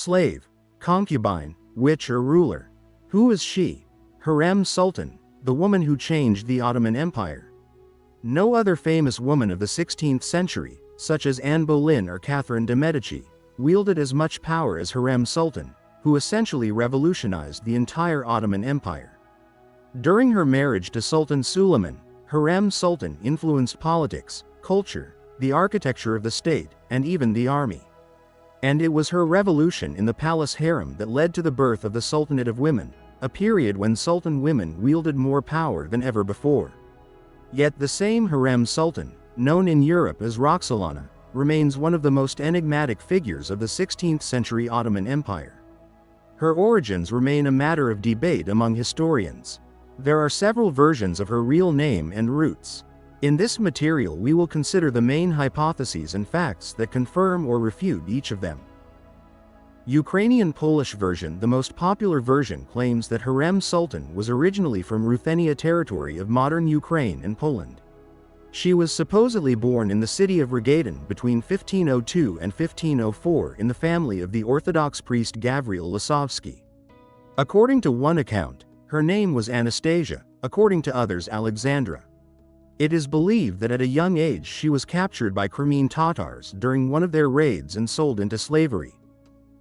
slave, concubine, witch or ruler. Who is she? Hurrem Sultan, the woman who changed the Ottoman Empire. No other famous woman of the 16th century, such as Anne Boleyn or Catherine de' Medici, wielded as much power as Hurrem Sultan, who essentially revolutionized the entire Ottoman Empire. During her marriage to Sultan Suleiman, Hurrem Sultan influenced politics, culture, the architecture of the state, and even the army. And it was her revolution in the palace harem that led to the birth of the Sultanate of Women, a period when Sultan women wielded more power than ever before. Yet the same Hurrem Sultan, known in Europe as Roxolana, remains one of the most enigmatic figures of the 16th century Ottoman Empire. Her origins remain a matter of debate among historians. There are several versions of her real name and roots. In this material we will consider the main hypotheses and facts that confirm or refute each of them. Ukrainian-Polish version. The most popular version claims that Hurrem Sultan was originally from Ruthenia territory of modern Ukraine and Poland. She was supposedly born in the city of Rogatin between 1502 and 1504 in the family of the Orthodox priest Gavril Lasovsky. According to one account, her name was Anastasia, according to others Alexandra. It is believed that at a young age she was captured by Crimean Tatars during one of their raids and sold into slavery.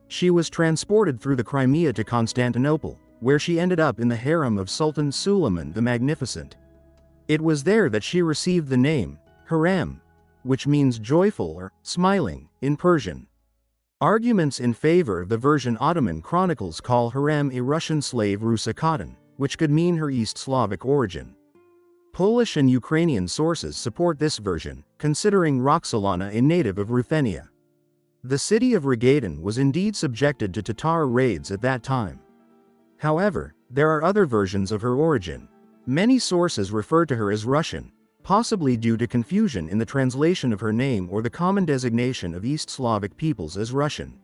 She was transported through the Crimea to Constantinople, where she ended up in the harem of Sultan Suleiman the Magnificent. It was there that she received the name, Hurrem, which means joyful or smiling in Persian. Arguments in favor of the version Ottoman chronicles call Hurrem a Russian slave Rusakatan, which could mean her East Slavic origin. Polish and Ukrainian sources support this version, considering Roxolana a native of Ruthenia. The city of Rogatin was indeed subjected to Tatar raids at that time. However, there are other versions of her origin. Many sources refer to her as Russian, possibly due to confusion in the translation of her name or the common designation of East Slavic peoples as Russian.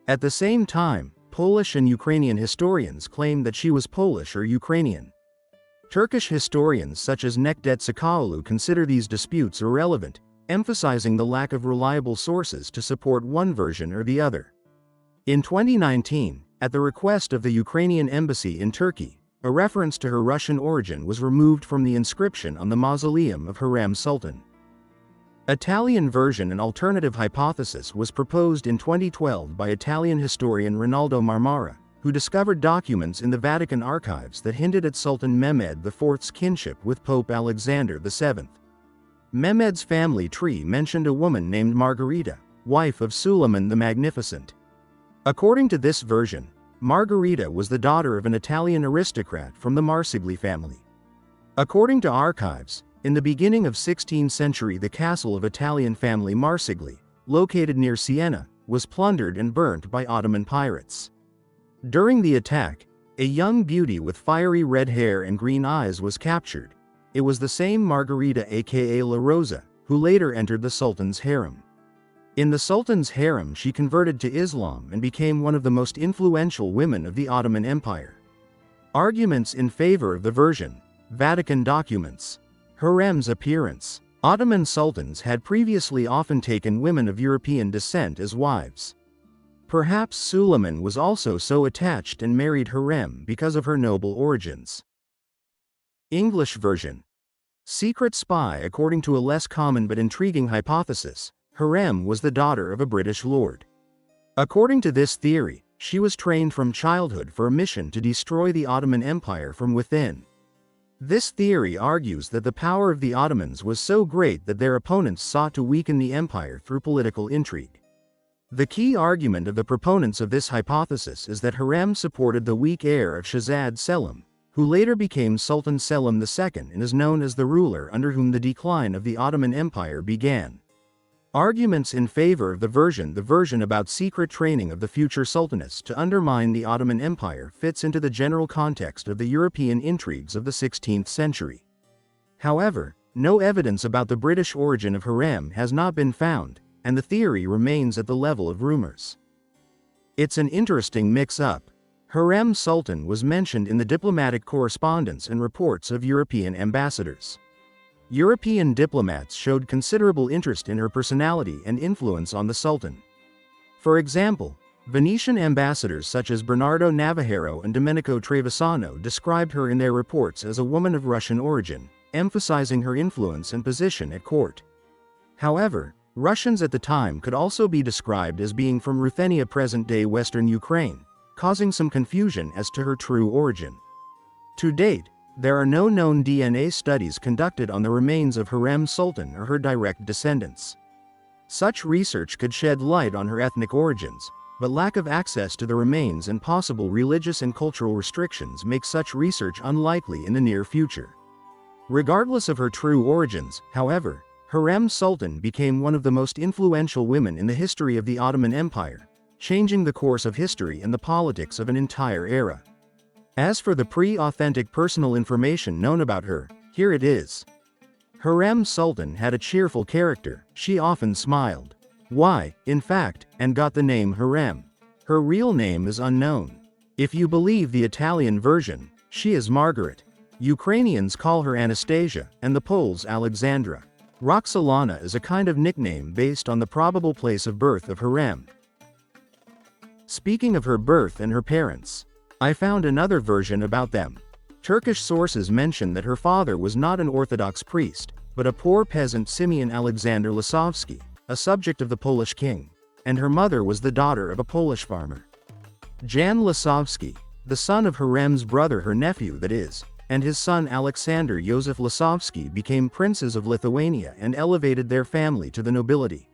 At the same time, Polish and Ukrainian historians claim that she was Polish or Ukrainian. Turkish historians such as Necdet Sakaoğlu consider these disputes irrelevant, emphasizing the lack of reliable sources to support one version or the other. In 2019, at the request of the Ukrainian embassy in Turkey, a reference to her Russian origin was removed from the inscription on the mausoleum of Hurrem Sultan. Italian version. An alternative hypothesis was proposed in 2012 by Italian historian Rinaldo Marmara, who discovered documents in the Vatican archives that hinted at Sultan Mehmed IV's kinship with Pope Alexander VII. Mehmed's family tree mentioned a woman named Margherita, wife of Suleiman the Magnificent. According to this version, Margherita was the daughter of an Italian aristocrat from the Marsigli family. According to archives, in the beginning of 16th century the castle of Italian family Marsigli, located near Siena, was plundered and burnt by Ottoman pirates. During the attack, a young beauty with fiery red hair and green eyes was captured. It was the same Margherita aka La Rosa, who later entered the Sultan's harem. In the Sultan's harem she converted to Islam and became one of the most influential women of the Ottoman Empire. Arguments in favor of the version. Vatican documents. Hurrem's appearance. Ottoman sultans had previously often taken women of European descent as wives. Perhaps Suleiman was also so attached and married Hurrem because of her noble origins. English version. Secret spy. According to a less common but intriguing hypothesis, Hurrem was the daughter of a British lord. According to this theory, she was trained from childhood for a mission to destroy the Ottoman Empire from within. This theory argues that the power of the Ottomans was so great that their opponents sought to weaken the empire through political intrigue. The key argument of the proponents of this hypothesis is that Hurrem supported the weak heir of Shahzad Selim, who later became Sultan Selim II and is known as the ruler under whom the decline of the Ottoman Empire began. Arguments in favor of the version about secret training of the future sultanates to undermine the Ottoman Empire fits into the general context of the European intrigues of the 16th century. However, no evidence about the British origin of Hurrem has not been found, and the theory remains at the level of rumors. It's an interesting mix-up. Hurrem Sultan was mentioned in the diplomatic correspondence and reports of European ambassadors. European diplomats showed considerable interest in her personality and influence on the Sultan. For example, Venetian ambassadors such as Bernardo Navajero and Domenico Trevisano described her in their reports as a woman of Russian origin, emphasizing her influence and position at court. However, Russians at the time could also be described as being from Ruthenia, present-day Western Ukraine, causing some confusion as to her true origin. To date, there are no known DNA studies conducted on the remains of Hurrem Sultan or her direct descendants. Such research could shed light on her ethnic origins, but lack of access to the remains and possible religious and cultural restrictions make such research unlikely in the near future. Regardless of her true origins, however, Hurrem Sultan became one of the most influential women in the history of the Ottoman Empire, changing the course of history and the politics of an entire era. As for the pre-authentic personal information known about her, here it is. Hurrem Sultan had a cheerful character, she often smiled. Why, in fact, and got the name Hurrem. Her real name is unknown. If you believe the Italian version, she is Margaret. Ukrainians call her Anastasia, and the Poles Alexandra. Roxolana is a kind of nickname based on the probable place of birth of Hurrem. Speaking of her birth and her parents, I found another version about them. Turkish sources mention that her father was not an Orthodox priest, but a poor peasant Simeon Alexander Lasovsky, a subject of the Polish king, and her mother was the daughter of a Polish farmer. Jan Lasovsky, the son of Hurrem's brother, her nephew that is, and his son Alexander Joseph Lasovsky became princes of Lithuania and elevated their family to the nobility.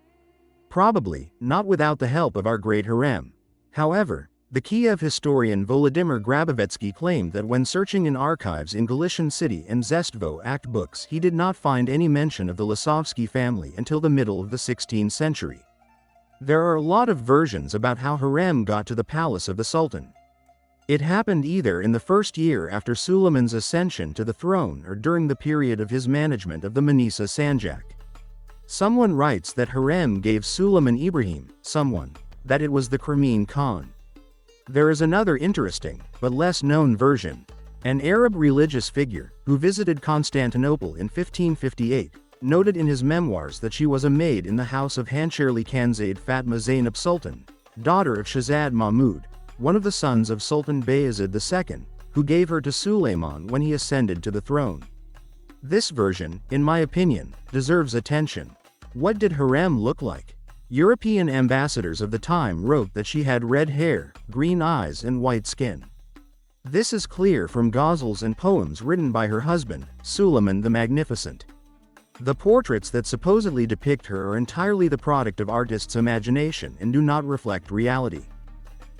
Probably not without the help of our great Hurrem. However, the Kiev historian Volodymyr Grabovetsky claimed that when searching in archives in Galician City and Zestvo Act books, he did not find any mention of the Lasovsky family until the middle of the 16th century. There are a lot of versions about how Hurrem got to the palace of the Sultan. It happened either in the first year after Suleiman's ascension to the throne or during the period of his management of the Manisa Sanjak. Someone writes that Hurrem gave Suleiman Ibrahim, that it was the Crimean Khan. There is another interesting, but less known version. An Arab religious figure, who visited Constantinople in 1558, noted in his memoirs that she was a maid in the house of Hancherli Khanzade Fatma Zainab Sultan, daughter of Shahzad Mahmud, one of the sons of Sultan Bayezid II, who gave her to Suleiman when he ascended to the throne. This version, in my opinion, deserves attention. What did Hurrem look like? European ambassadors of the time wrote that she had red hair, green eyes and white skin. This is clear from ghazals and poems written by her husband, Suleiman the Magnificent. The portraits that supposedly depict her are entirely the product of artists' imagination and do not reflect reality.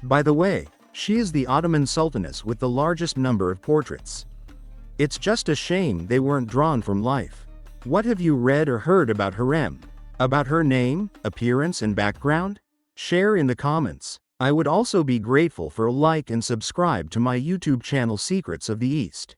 By the way, she is the Ottoman Sultaness with the largest number of portraits. It's just a shame they weren't drawn from life. What have you read or heard about Hurrem? About her name, appearance and background? Share in the comments. I would also be grateful for a like and subscribe to my YouTube channel Secrets of the East.